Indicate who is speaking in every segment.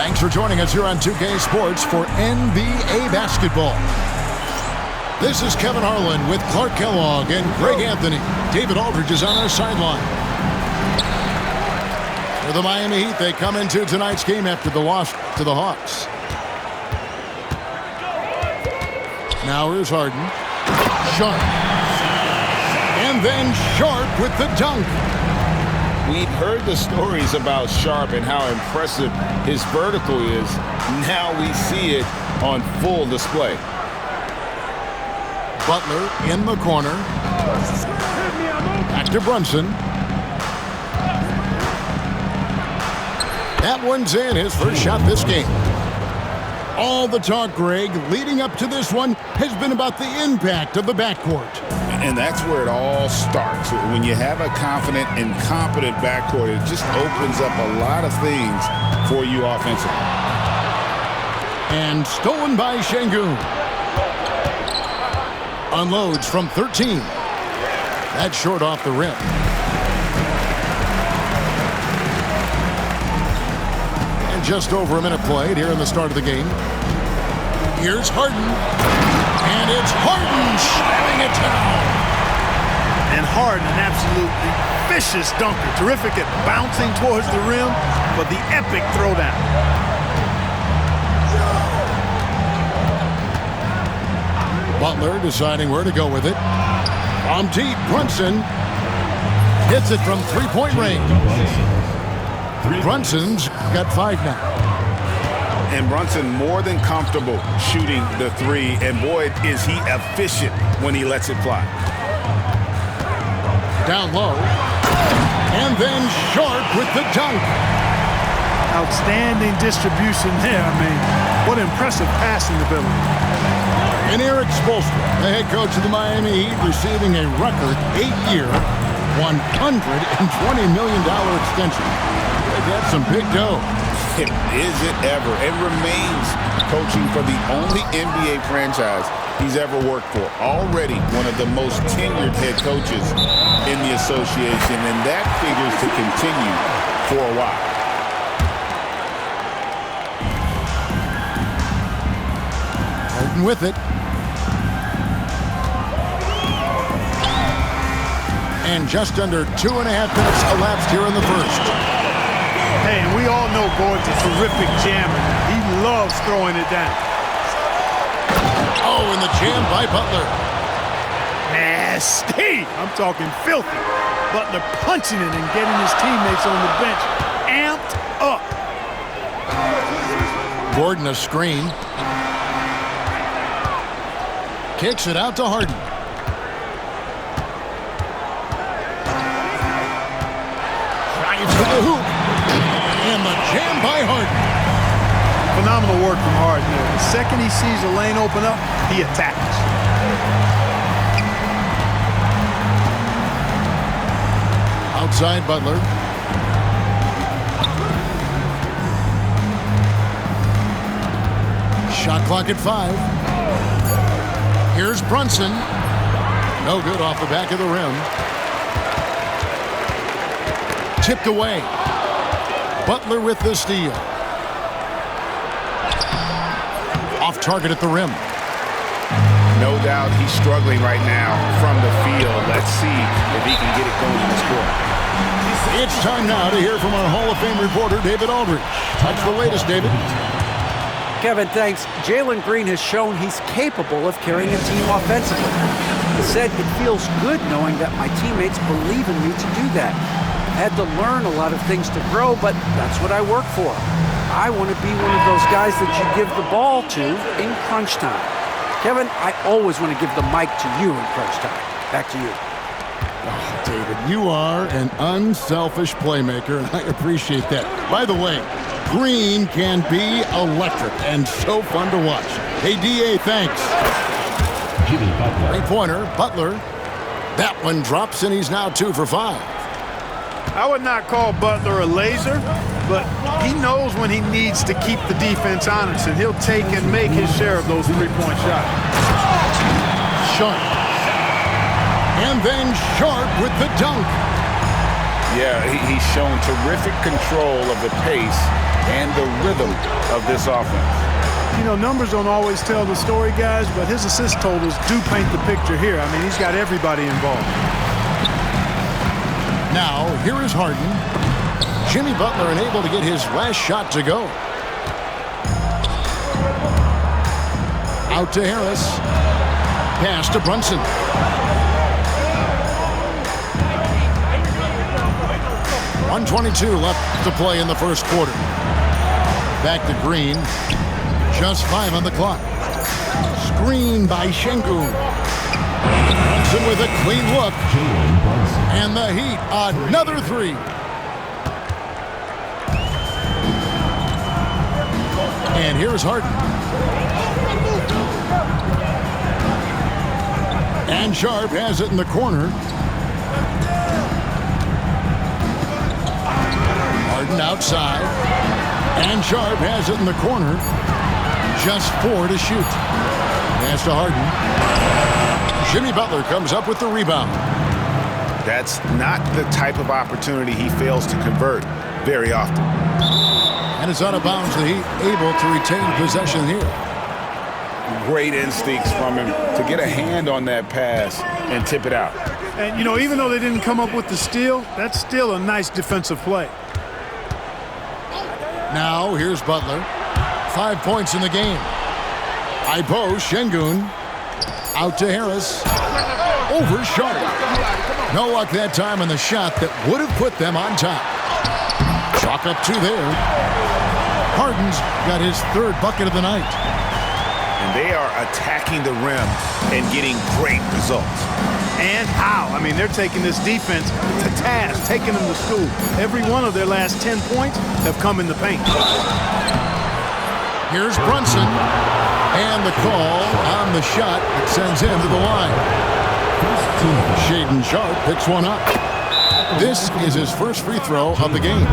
Speaker 1: Thanks for joining us here on 2K Sports for NBA basketball. This is Kevin Harlan with Clark Kellogg and Greg Anthony. David Aldridge is on our sideline. For the Miami Heat, they come into tonight's game after the loss to the Hawks. Now here's Harden. Sharp. And then Sharp with the dunk.
Speaker 2: We've heard the stories about Sharp and how impressive his vertical is. Now we see it on full display.
Speaker 1: Butler in the corner. Back to Brunson. That one's in, his first shot this game. All the talk, Greg, leading up to this one has been about the impact of the backcourt.
Speaker 2: And that's where it all starts. When you have a confident and competent backcourt, it just opens up a lot of things for you offensively.
Speaker 1: And stolen by Şengün. Unloads from 13. That's short off the rim. And just over a minute played here in the start of the game. Here's Harden. And it's Harden slamming it down.
Speaker 3: And Harden, an absolutely vicious dunker. Terrific at bouncing towards the rim for the epic throwdown.
Speaker 1: Butler deciding where to go with it. From deep, Brunson hits it from three-point range. Brunson's got 5 now.
Speaker 2: And Brunson more than comfortable shooting the three. And boy, is he efficient when he lets it fly.
Speaker 1: Down low. And then Sharp with the dunk.
Speaker 3: Outstanding distribution there. I mean, what impressive passing ability.
Speaker 1: And Erik Spoelstra, the head coach of the Miami Heat, receiving a record 8-year, $120 million extension. That's some big dough.
Speaker 2: Is it ever? And remains coaching for the only NBA franchise he's ever worked for. Already one of the most tenured head coaches in the association, and that figures to continue for a while.
Speaker 1: Harden with it. And just under 2.5 minutes elapsed here in the first.
Speaker 3: Hey, and we all know Gordon's a terrific jammer. He loves throwing it down.
Speaker 1: Oh, and the jam by Butler.
Speaker 3: Nasty! I'm talking filthy. Butler punching it and getting his teammates on the bench amped up.
Speaker 1: Gordon a screen. Kicks it out to Harden. Drives to the hoop. And the jam by Harden.
Speaker 3: Phenomenal work from Harden there. The second he sees a lane open up, he attacks.
Speaker 1: Outside Butler. Shot clock at 5. Here's Brunson. No good off the back of the rim. Tipped away. Butler with the steal. Off target at the rim.
Speaker 2: No doubt he's struggling right now from the field. Let's see if he can get it going in this quarter.
Speaker 1: It's time now to hear from our Hall of Fame reporter, David Aldridge. What's the latest, David?
Speaker 4: Kevin, thanks. Jalen Green has shown he's capable of carrying a team offensively. He said, "It feels good knowing that my teammates believe in me to do that. I had to learn a lot of things to grow, but that's what I work for. I want to be one of those guys that you give the ball to in crunch time." Kevin, I always want to give the mic to you in crunch time. Back to you.
Speaker 1: Oh, David, you are an unselfish playmaker, and I appreciate that. By the way, Green can be electric and so fun to watch. Hey, D.A., thanks. Three-pointer, Butler. That one drops, and he's now 2 for 5.
Speaker 3: I would not call Butler a laser, but he knows when he needs to keep the defense honest, and he'll take and make his share of those three-point shots.
Speaker 1: Sharp. And then Sharp with the dunk.
Speaker 2: Yeah, he's shown terrific control of the pace and the rhythm of this offense.
Speaker 3: You know, numbers don't always tell the story, guys, but his assist totals do paint the picture here. I mean, he's got everybody involved.
Speaker 1: Now, here is Harden. Jimmy Butler unable to get his last shot to go. Out to Harris. Pass to Brunson. .122 left to play in the first quarter. Back to Green. Just 5 on the clock. Screen by Şengün. Brunson with a clean look. And the Heat, another three. And here's Harden. And Sharp has it in the corner. Harden outside. And Sharp has it in the corner. Just 4 to shoot. Pass to Harden. Jimmy Butler comes up with the rebound.
Speaker 2: That's not the type of opportunity he fails to convert very often.
Speaker 1: And it's out of bounds. The Heat able to retain possession here.
Speaker 2: Great instincts from him to get a hand on that pass and tip it out.
Speaker 3: And, you know, even though they didn't come up with the steal, that's still a nice defensive play.
Speaker 1: Now, here's Butler. 5 points in the game. Ibo, Şengün. Out to Harris. Over Sharp. No luck that time on the shot that would have put them on top. Chalk up 2 there. Harden's got his 3rd bucket of the night.
Speaker 2: And they are attacking the rim and getting great results.
Speaker 3: And how? I mean, they're taking this defense to task, taking them to school. Every one of their last 10 points have come in the paint.
Speaker 1: Here's Brunson. And the call on the shot that sends him to the line. Shaedon Sharp picks one up. This is his first free throw of the game.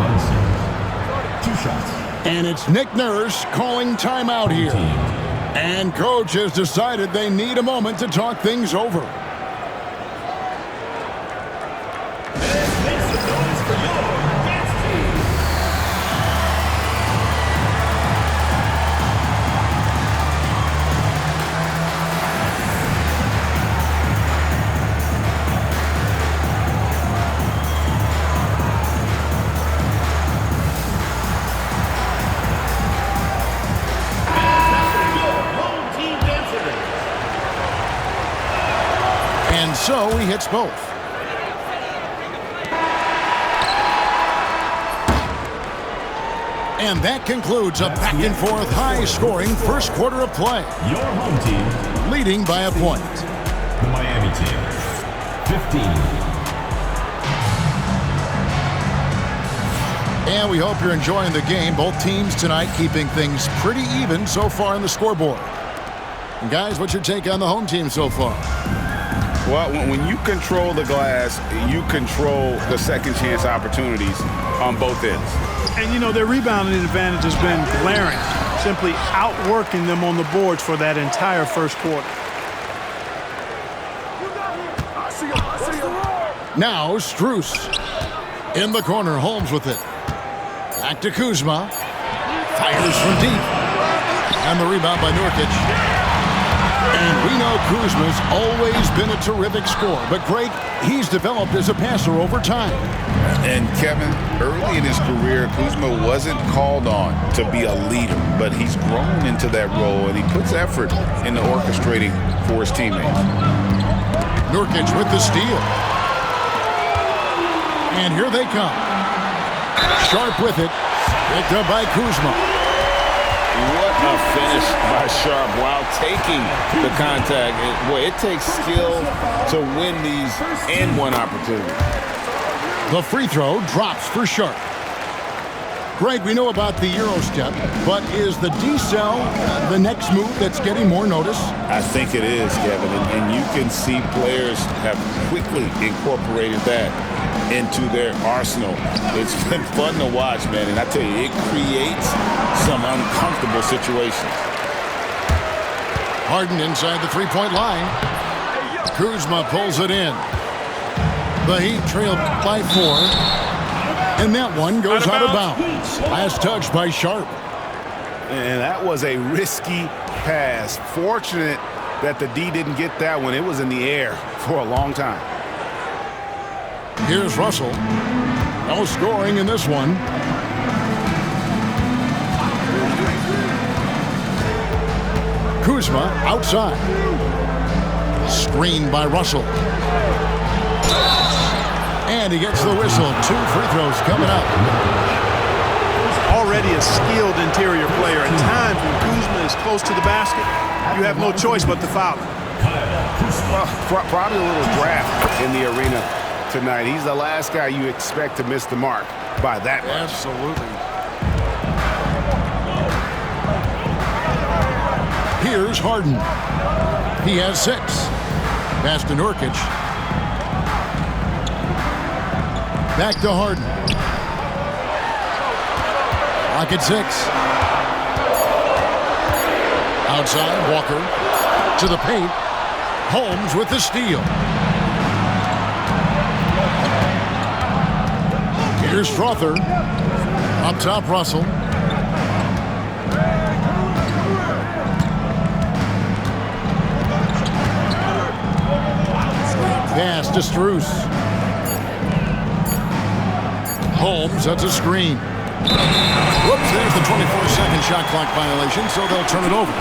Speaker 5: 2 shots.
Speaker 1: And it's Nick Nurse calling timeout here. And coach has decided they need a moment to talk things over. And so he hits both. And that concludes a back-and-forth, high-scoring first quarter of play.
Speaker 5: Your home team
Speaker 1: Leading by a point.
Speaker 5: The Miami team, 15.
Speaker 1: And we hope you're enjoying the game. Both teams tonight keeping things pretty even so far on the scoreboard. And guys, what's your take on the home team so far?
Speaker 2: Well, when you control the glass, you control the second chance opportunities on both ends.
Speaker 3: And, you know, their rebounding advantage has been glaring, simply outworking them on the boards for that entire first quarter.
Speaker 1: Now, Strus. In the corner, Holmes with it. Back to Kuzma. Fires from deep. And the rebound by Nurkic. And we know Kuzma's always been a terrific scorer. But, Greg, he's developed as a passer over time.
Speaker 2: And, Kevin, early in his career, Kuzma wasn't called on to be a leader. But he's grown into that role, and he puts effort into orchestrating for his teammates.
Speaker 1: Nurkic with the steal. And here they come. Sharp with it. Picked up by Kuzma.
Speaker 2: What a finish by Sharp while taking the contact. Boy, it takes skill to win these and-one opportunities.
Speaker 1: The free throw drops for Sharp. Greg, we know about the Euro step, but is the D-cell the next move that's getting more notice?
Speaker 2: I think it is, Kevin, and you can see players have quickly incorporated that into their arsenal. It's been fun to watch, man, and I tell you, it creates some uncomfortable situations.
Speaker 1: Harden inside the three-point line. Kuzma pulls it in. The Heat trail by 4. And that one goes out of bounds. Last touch by Sharp.
Speaker 2: And that was a risky pass. Fortunate that the D didn't get that one. It was in the air for a long time.
Speaker 1: Here's Russell. No scoring in this one. Kuzma outside. Screened by Russell. And he gets the whistle. 2 free throws coming up.
Speaker 3: Already a skilled interior player. At times when Kuzma is close to the basket, you have no choice but to foul him.
Speaker 2: Well, probably a little draft in the arena tonight. He's the last guy you expect to miss the mark by that much.
Speaker 1: Absolutely. Here's Harden. He has 6. Pass to Nurkic. Back to Harden. Lock at 6. Outside, Walker to the paint. Holmes with the steal. Here's Strother. Up top, Russell. Pass to Strus. Holmes, that's a screen. Whoops, there's the 24-second shot clock violation, so they'll turn it over.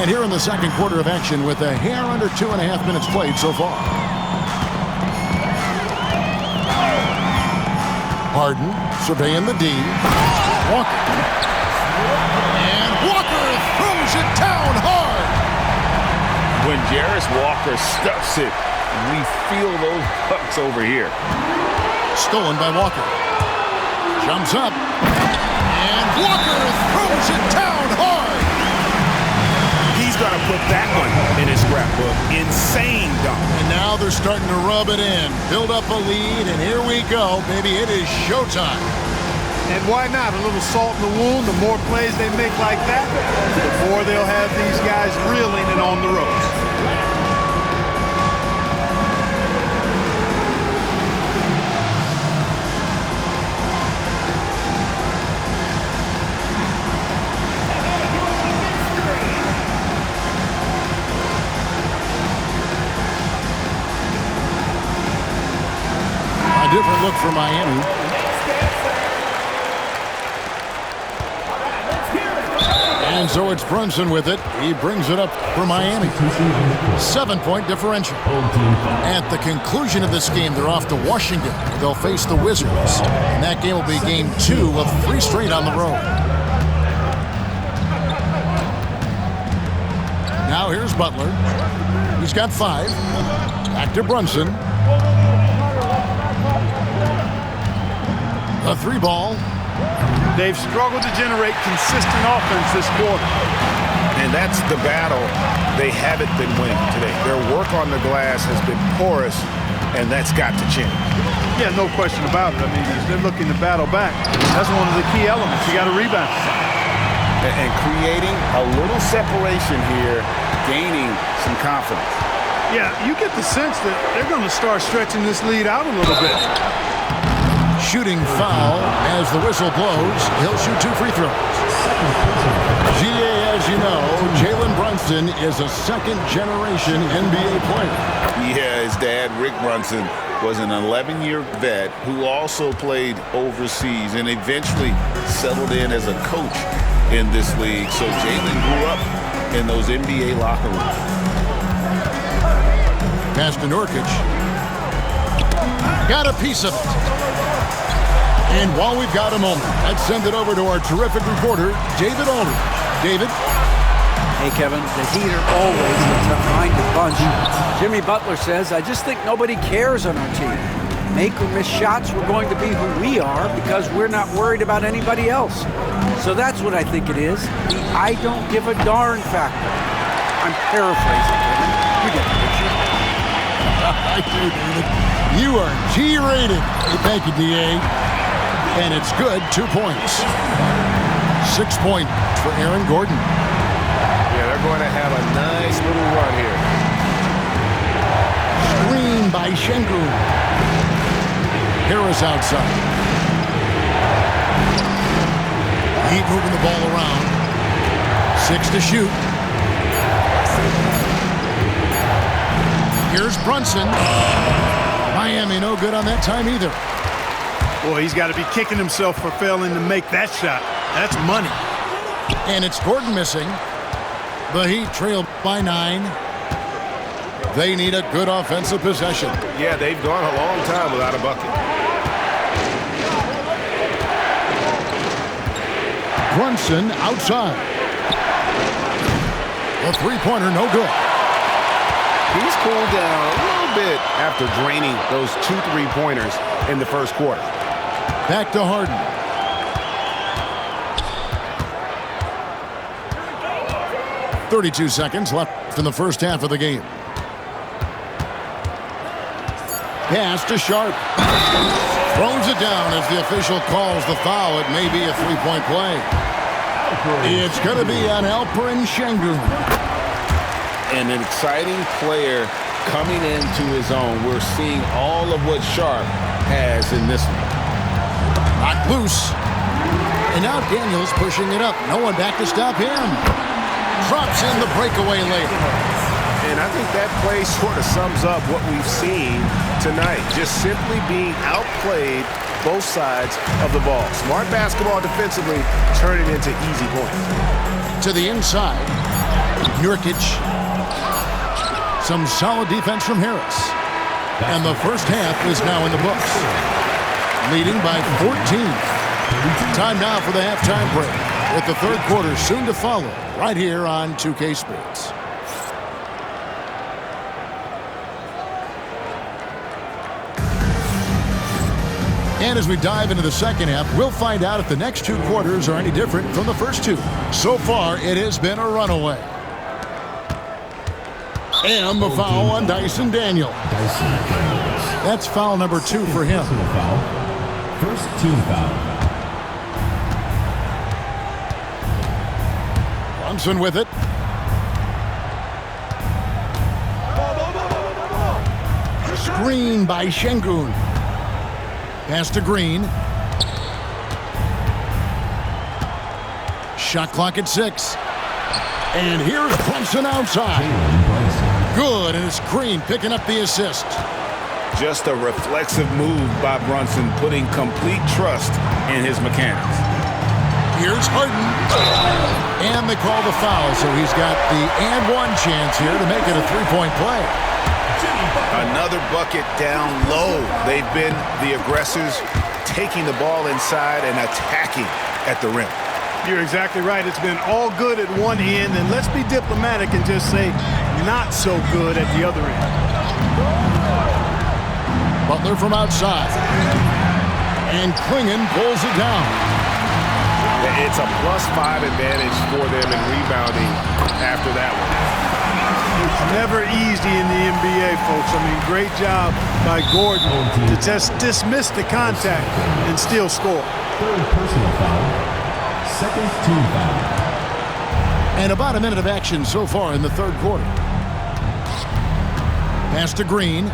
Speaker 1: And here in the second quarter of action with a hair under 2.5 minutes played so far. Harden surveying the D. Walker. And Walker throws it down hard.
Speaker 2: When Jarris Walker stuffs it, we feel those bucks over here.
Speaker 1: Stolen by Walker. Jumps up. And Walker throws it down hard.
Speaker 2: He's got to put that one in his scrapbook. Insane dunk.
Speaker 1: And now they're starting to rub it in. Build up a lead, and here we go. Baby, it is showtime.
Speaker 3: And why not? A little salt in the wound. The more plays they make like that, the more they'll have these guys reeling and on the ropes.
Speaker 1: A different look for Miami. And so it's Brunson with it. He brings it up for Miami. 7-point differential. At the conclusion of this game, they're off to Washington. They'll face the Wizards. And that game will be game 2 of 3 straight on the road. Now here's Butler. He's got 5. Back to Brunson. A 3-ball.
Speaker 3: They've struggled to generate consistent offense this quarter.
Speaker 2: And that's the battle they haven't been winning today. Their work on the glass has been porous, and that's got to change.
Speaker 3: Yeah, no question about it. I mean, as they're looking to battle back, that's one of the key elements. You got to rebound.
Speaker 2: And creating a little separation here, gaining some confidence.
Speaker 3: Yeah, you get the sense that they're going to start stretching this lead out a little bit.
Speaker 1: Shooting foul as the whistle blows. He'll shoot 2 free throws. GA, as you know, Jalen Brunson is a second-generation NBA player.
Speaker 2: Yeah, his dad, Rick Brunson, was an 11-year vet who also played overseas and eventually settled in as a coach in this league. So Jalen grew up in those NBA locker rooms.
Speaker 1: Pass to Nurkic. Got a piece of it. And while we've got a moment, let's send it over to our terrific reporter, David Aldridge. David?
Speaker 4: Hey, Kevin, the Heat are always a tough-minded bunch. Jimmy Butler says, I just think nobody cares on our team. Make or miss shots, we're going to be who we are because we're not worried about anybody else. So that's what I think it is, the I don't give a darn factor. I'm paraphrasing, Kevin. You get the picture.
Speaker 1: I do, David. You are G-rated. Hey, thank you, D.A. And it's good, 2 points. 6 points for Aaron Gordon.
Speaker 2: Yeah, they're going to have a nice little run here.
Speaker 1: Screen by Şengün. Harris outside. Heat moving the ball around. 6 to shoot. Here's Brunson. Miami no good on that time either.
Speaker 3: Boy, he's got to be kicking himself for failing to make that shot. That's money.
Speaker 1: And it's Gordon missing. The Heat trail by 9. They need a good offensive possession.
Speaker 6: Yeah, they've gone a long time without a bucket.
Speaker 1: Brunson outside. A three-pointer, no good.
Speaker 6: He's cooled down a little bit after draining those 2 3-pointers in the first quarter.
Speaker 1: Back to Harden. .32 seconds left in the first half of the game. Pass to Sharp. Throws it down as the official calls the foul. It may be a three-point play. It's going to be on Alperen Şengün.
Speaker 2: And an exciting player coming into his own. We're seeing all of what Sharp has in this one.
Speaker 1: Knocked loose. And now Daniels pushing it up. No one back to stop him. Drops in the breakaway layup.
Speaker 6: And I think that play sort of sums up what we've seen tonight. Just simply being outplayed both sides of the ball. Smart basketball defensively, turning into easy points.
Speaker 1: To the inside. Nurkic. Some solid defense from Harris. And the first half is now in the books. Leading by 14. Time now for the halftime break, with the third quarter soon to follow, right here on 2K Sports. And as we dive into the second half, we'll find out if the next 2 quarters are any different from the first 2. So far, it has been a runaway. And the foul on Dyson Daniel. That's foul number 2 for him.
Speaker 5: First team foul.
Speaker 1: Brunson with it. Screen by Şengün. Pass to Green. Shot clock at 6. And here's Brunson outside. Good, and it's Green picking up the assist.
Speaker 2: Just a reflexive move by Brunson, putting complete trust in his mechanics.
Speaker 1: Here's Harden. And they call the foul, so he's got the and one chance here to make it a three-point play.
Speaker 2: Another bucket down low. They've been the aggressors, taking the ball inside and attacking at the rim.
Speaker 3: You're exactly right. It's been all good at one end, and let's be diplomatic and just say not so good at the other end.
Speaker 1: Butler from outside. And Klingon pulls it down.
Speaker 6: It's a +5 advantage for them in rebounding after that one.
Speaker 3: It's never easy in the NBA, folks. I mean, great job by Gordon to just dismiss the contact and still score.
Speaker 5: Third personal foul. Second team foul.
Speaker 1: And about a minute of action so far in the third quarter. Pass to Green.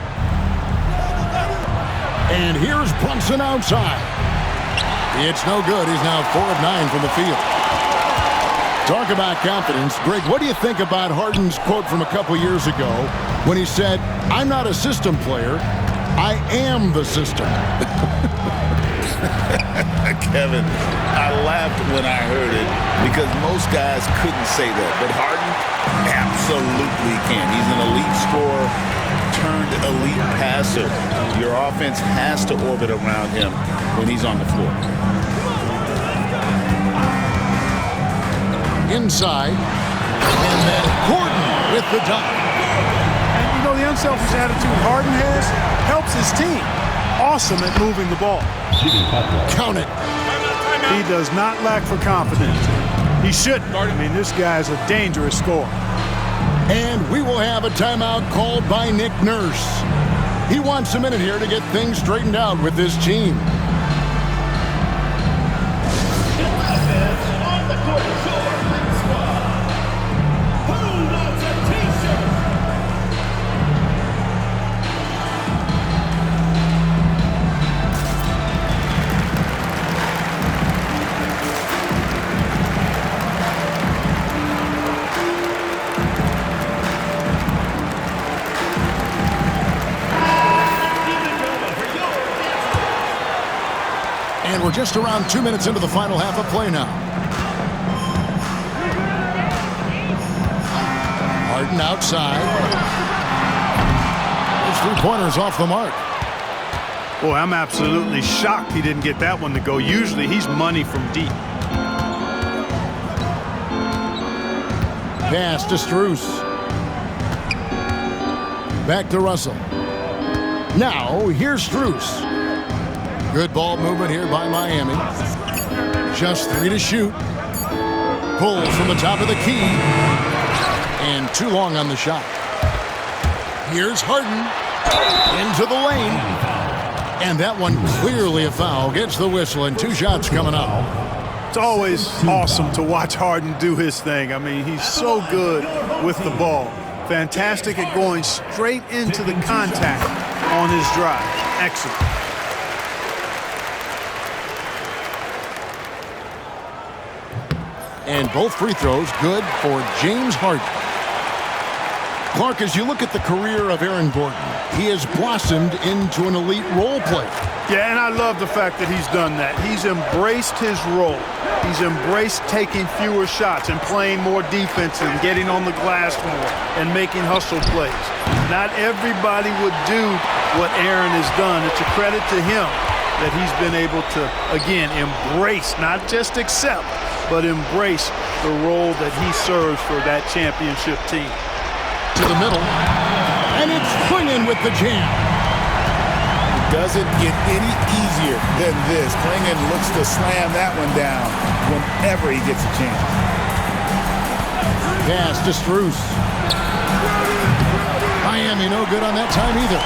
Speaker 1: And here's Brunson outside. It's no good. He's now 4 of 9 from the field. Talk about confidence. Greg, what do you think about Harden's quote from a couple years ago when he said, "I'm not a system player, I am the system"?
Speaker 2: Kevin, I laughed when I heard it because most guys couldn't say that, but Harden absolutely can. He's an elite scorer turned elite passer. Your offense has to orbit around him when he's on the floor.
Speaker 1: Inside, and then Gordon with the dunk.
Speaker 3: And you know, the unselfish attitude Harden has helps his team. Awesome at moving the ball.
Speaker 1: Count it.
Speaker 3: He does not lack for confidence. He shouldn't. I mean, this guy's a dangerous scorer.
Speaker 1: And we will have a timeout called by Nick Nurse. He wants a minute here to get things straightened out with this team. And we're just around 2 minutes into the final half of play now. Harden outside. His three-pointer's off the mark.
Speaker 3: Boy, I'm absolutely shocked he didn't get that one to go. Usually he's money from deep.
Speaker 1: Pass to Strus. Back to Russell. Now, here's Strus. Good ball movement here by Miami. Just 3 to shoot. Pulls from the top of the key. And too long on the shot. Here's Harden. Into the lane. And that one clearly a foul. Gets the whistle and 2 shots coming up.
Speaker 3: It's always awesome to watch Harden do his thing. I mean, he's so good with the ball. Fantastic at going straight into the contact on his drive. Excellent.
Speaker 1: And both free throws good for James Harden. Clark, as you look at the career of Aaron Gordon, he has blossomed into an elite role player.
Speaker 3: Yeah, and I love the fact that he's done that. He's embraced his role. He's embraced taking fewer shots and playing more defense and getting on the glass more and making hustle plays. Not everybody would do what Aaron has done. It's a credit to him that he's been able to, again, embrace, not just accept, but embrace the role that he serves for that championship team.
Speaker 1: To the middle, and it's Clingan with the jam.
Speaker 2: Doesn't get any easier than this. Clingan looks to slam that one down whenever he gets a chance.
Speaker 1: Pass to Strus. Miami no good on that time either.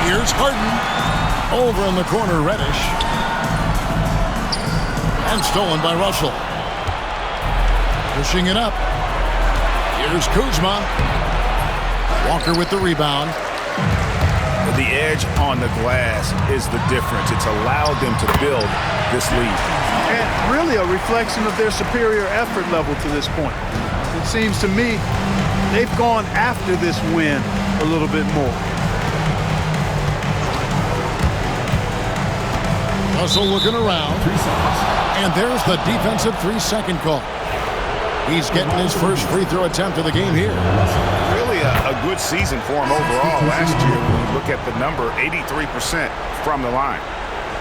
Speaker 1: Here's Harden. Over in the corner, Reddish. And stolen by Russell. Pushing it up. Here's Kuzma. Walker with the rebound.
Speaker 6: The edge on the glass is the difference. It's allowed them to build this lead.
Speaker 3: And really a reflection of their superior effort level to this point. It seems to me they've gone after this win a little bit more.
Speaker 1: Russell looking around. And there's the defensive 3-second call. He's getting his first free throw attempt of the game here.
Speaker 6: Really a good season for him overall last year. When you look at the number, 83% from the line.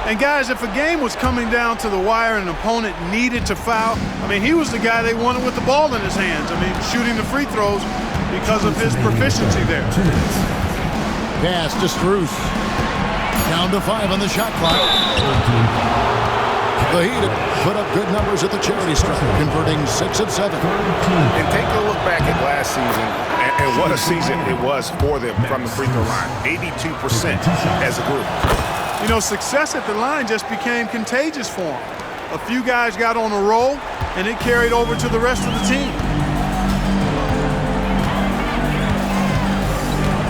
Speaker 3: And guys, if a game was coming down to the wire and an opponent needed to foul, I mean, he was the guy they wanted with the ball in his hands. I mean, shooting the free throws because of his proficiency there.
Speaker 1: Pass to Strus. Down to 5 on the shot clock. The Heat have put up good numbers at the charity stripe, converting 6 of 7.
Speaker 6: And take a look back at last season, and what a season it was for them from the free throw line. 82% as a group.
Speaker 3: You know, success at the line just became contagious for them. A few guys got on a roll, and it carried over to the rest of the team.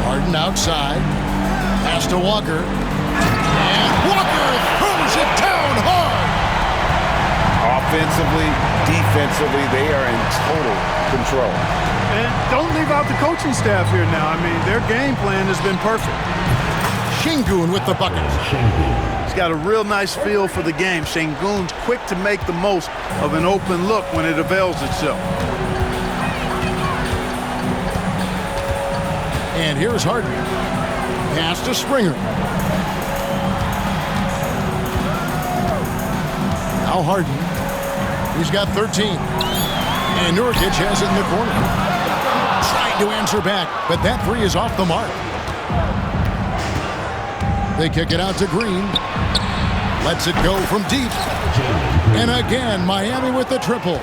Speaker 1: Harden outside. Pass to Walker. And Walker throws it down hard.
Speaker 6: Offensively, defensively, they are in total control.
Speaker 3: And don't leave out the coaching staff here now. I mean, their game plan has been perfect.
Speaker 1: Şengün with the bucket.
Speaker 3: He's got a real nice feel for the game. Şengün's quick to make the most of an open look when it avails itself.
Speaker 1: And here's Harden. Pass to Springer. Now Harden. He's got 13. And Nurkic has it in the corner. Trying to answer back, but that 3 is off the mark. They kick it out to Green. Lets it go from deep. And again, Miami with the triple.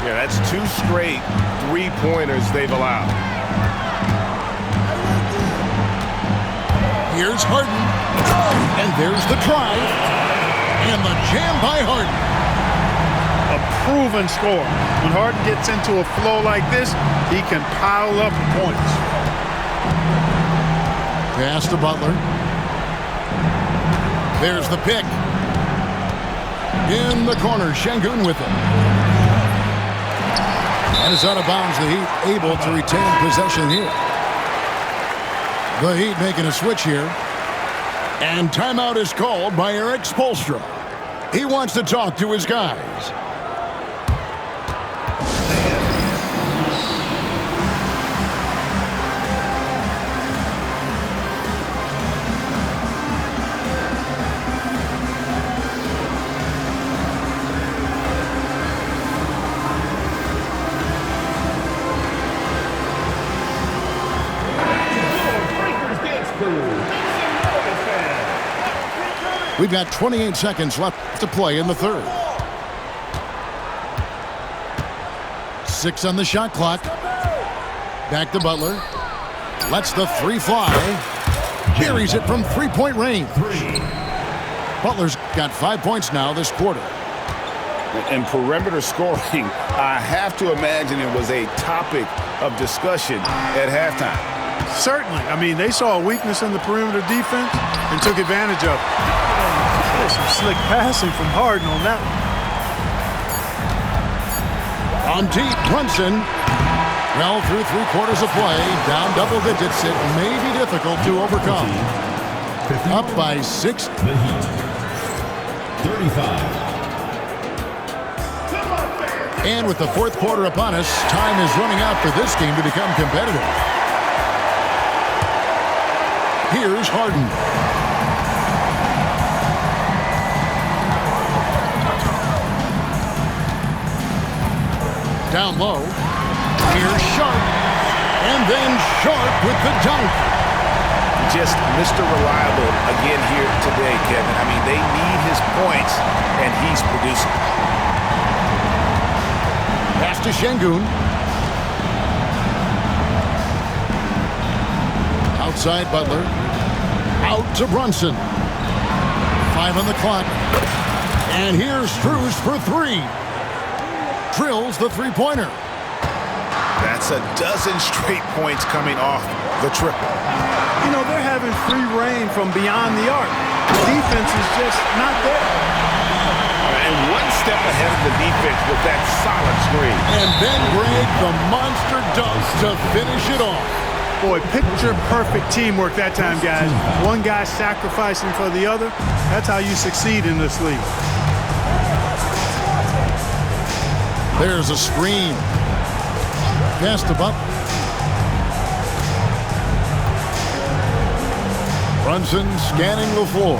Speaker 6: Yeah, that's 2 straight three-pointers they've allowed.
Speaker 1: Here's Harden. And there's the drive. And the jam by Harden.
Speaker 3: A proven scorer. When Harden gets into a flow like this, he can pile up points.
Speaker 1: Pass to Butler. There's the pick. In the corner, Şengün with it. And it's out of bounds. The Heat able to retain possession here. The Heat making a switch here. And timeout is called by Eric Spoelstra. He wants to talk to his guys. We've got 28 seconds left to play in the third. 6 on the shot clock. Back to Butler. Lets the three fly. Carries it from three-point range. Butler's got 5 points now this quarter.
Speaker 2: And perimeter scoring, I have to imagine it was a topic of discussion at halftime.
Speaker 3: Certainly. I mean, they saw a weakness in the perimeter defense and took advantage of it. There's some slick passing from Harden on that one.
Speaker 1: On deep, Brunson. Well, through 3/4 of play, down double digits, it may be difficult to overcome. Up by 6.
Speaker 5: The Heat. 35.
Speaker 1: And with the fourth quarter upon us, time is running out for this game to become competitive. Here's Harden. Down low. Here's Sharp. And then Sharp with the dunk.
Speaker 2: Just Mr. Reliable again here today, Kevin. I mean, they need his points, and he's producing.
Speaker 1: Pass to Şengün. Outside Butler. Out to Brunson. 5 on the clock. And here's Strus for 3. Drills the three-pointer.
Speaker 2: That's a dozen straight points coming off the triple.
Speaker 3: You know, they're having free reign from beyond the arc. The defense is just not there.
Speaker 2: And one step ahead of the defense with that solid screen.
Speaker 1: And then Greg, the monster dunks to finish it off.
Speaker 3: Boy, picture-perfect teamwork that time, guys. One guy sacrificing for the other. That's how you succeed in this league.
Speaker 1: There's a screen. Pass to Butler. Brunson scanning the floor.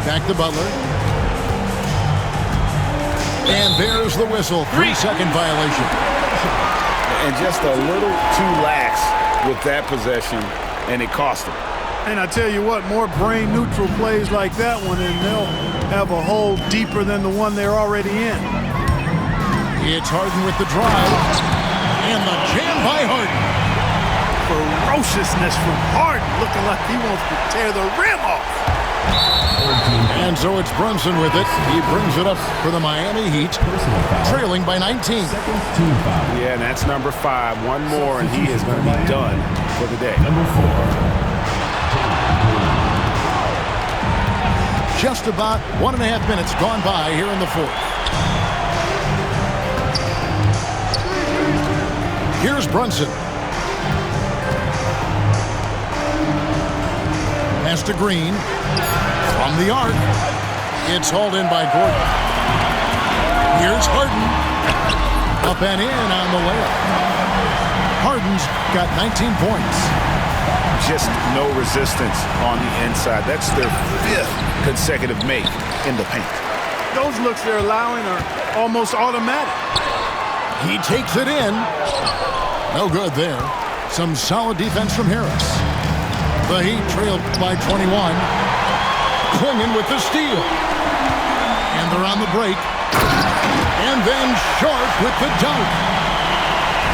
Speaker 1: Back to Butler. And there's the whistle. 3-second violation.
Speaker 2: And just a little too lax with that possession, and it cost him.
Speaker 3: And I tell you what, more brain-neutral plays like that one, and they'll have a hole deeper than the one they're already in.
Speaker 1: It's Harden with the drive. And the jam by Harden.
Speaker 3: Ferociousness from Harden, looking like he wants to tear the rim off.
Speaker 1: And so it's Brunson with it. He brings it up for the Miami Heat, trailing by 19.
Speaker 2: Yeah, and that's number 5. One more, and he is going to be done for the day.
Speaker 5: Number 4.
Speaker 1: Just about 1.5 minutes gone by here in the fourth. Here's Brunson. Pass to Green. From the arc. It's hauled in by Gordon. Here's Harden. Up and in on the layup. Harden's got 19 points.
Speaker 2: Just no resistance on the inside. That's their 5th consecutive make in the paint.
Speaker 3: Those looks they're allowing are almost automatic.
Speaker 1: He takes it in. No good there. Some solid defense from Harris. The Heat trailed by 21. Clinging with the steal. And they're on the break. And then Sharp with the dunk.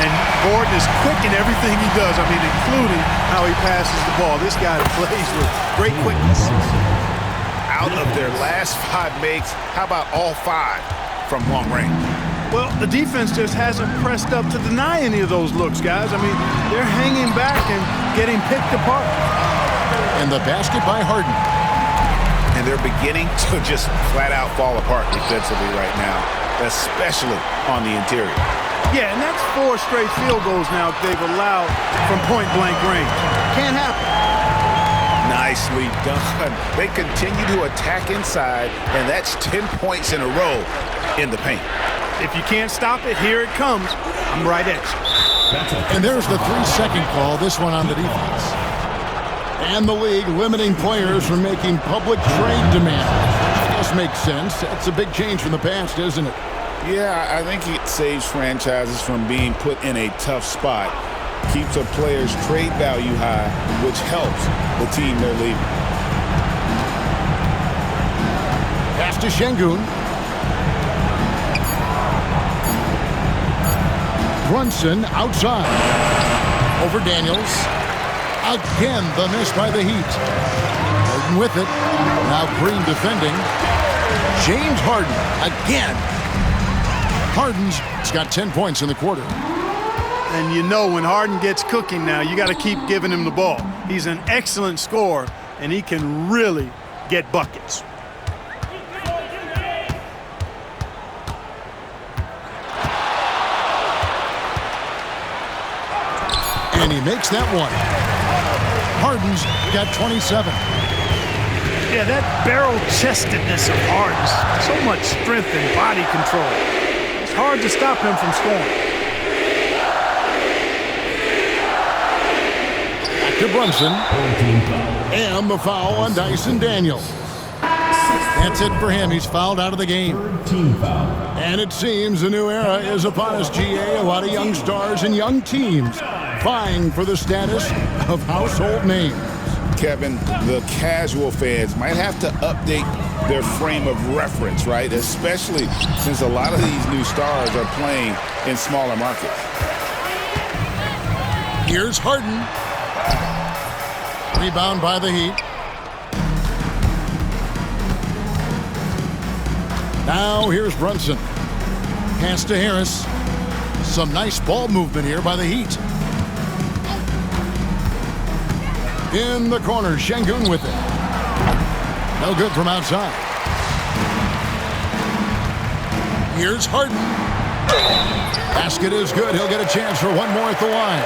Speaker 3: And Gordon is quick in everything he does. I mean, including how he passes the ball. This guy plays with great quickness.
Speaker 2: Out of their last 5 makes, how about all 5 from long range?
Speaker 3: Well, the defense just hasn't pressed up to deny any of those looks, guys. I mean, they're hanging back and getting picked apart.
Speaker 1: And the basket by Harden.
Speaker 2: And they're beginning to just flat out fall apart defensively right now, especially on the interior.
Speaker 3: Yeah, and that's 4 straight field goals now they've allowed from point-blank range. Can't happen.
Speaker 2: Nicely done. They continue to attack inside, and that's 10 points in a row in the paint.
Speaker 3: If you can't stop it, here it comes. I'm right at you.
Speaker 1: And there's the 3-second call, this one on the defense. And the league limiting players from making public trade demands. I guess makes sense. That's a big change from the past, isn't it?
Speaker 2: Yeah, I think it saves franchises from being put in a tough spot. Keeps a player's trade value high, which helps the team they're leaving.
Speaker 1: Pass to Şengün. Brunson outside. Over Daniels. Again, the miss by the Heat. Harden with it. Now Green defending. James Harden again. Harden's got 10 points in the quarter.
Speaker 3: And you know when Harden gets cooking now, you got to keep giving him the ball. He's an excellent scorer, and he can really get buckets.
Speaker 1: And he makes that one. Harden's got 27.
Speaker 3: Yeah, that barrel-chestedness of Harden's, so much strength and body control. It's hard to stop him from scoring.
Speaker 1: Back to Brunson. And the foul on Dyson Daniels. That's it for him. He's fouled out of the game.
Speaker 5: Team foul.
Speaker 1: And it seems a new era is upon us, GA. A lot of young stars and young teams vying for the status of household names.
Speaker 2: Kevin, the casual fans might have to update their frame of reference, right? Especially since a lot of these new stars are playing in smaller markets.
Speaker 1: Here's Harden. Rebound by the Heat. Now here's Brunson. Pass to Harris. Some nice ball movement here by the Heat. In the corner, Şengün with it. No good from outside. Here's Harden. Basket is good. He'll get a chance for one more at the line.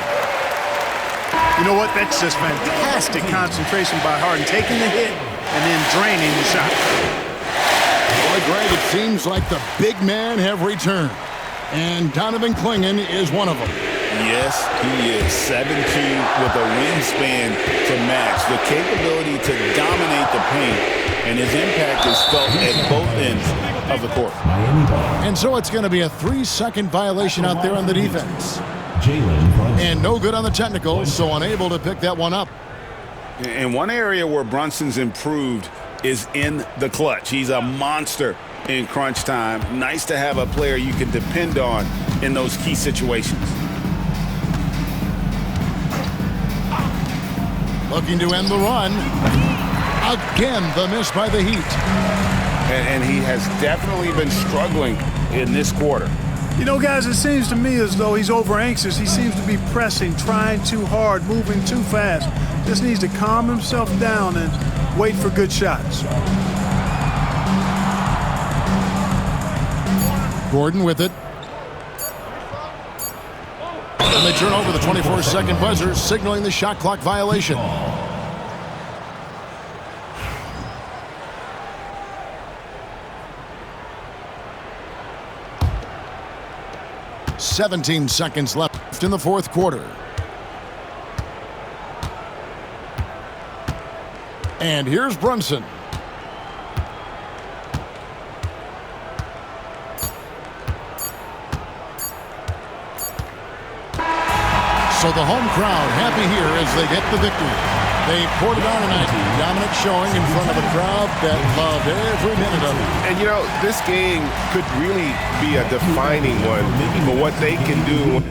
Speaker 3: You know what? That's just fantastic concentration by Harden, taking the hit and then draining the shot.
Speaker 1: Boy, Greg, it seems like the big men have returned. And Donovan Clingan is one of them.
Speaker 2: Yes, he is 7'2" with a wingspan to match. The capability to dominate the paint, and his impact is felt at both ends of the court.
Speaker 1: And so it's going to be a 3-second violation out there on the defense.
Speaker 5: Jalen.
Speaker 1: And no good on the technical, so unable to pick that one up.
Speaker 2: And one area where Brunson's improved is in the clutch. He's a monster in crunch time. Nice to have a player you can depend on in those key situations.
Speaker 1: Looking to end the run. Again, the miss by the Heat.
Speaker 2: And he has definitely been struggling in this quarter.
Speaker 3: You know, guys, it seems to me as though he's over-anxious. He seems to be pressing, trying too hard, moving too fast. Just needs to calm himself down and wait for good shots.
Speaker 1: Gordon with it. And they turn over the 24-second buzzer, signaling the shot clock violation. "17 seconds left in the fourth quarter. And here's Brunson. So the home crowd happy here as they get the victory. They poured it on tonight. Dominant showing in front of a crowd that loved every minute of it.
Speaker 6: And, you know, this game could really be a defining one for what they can do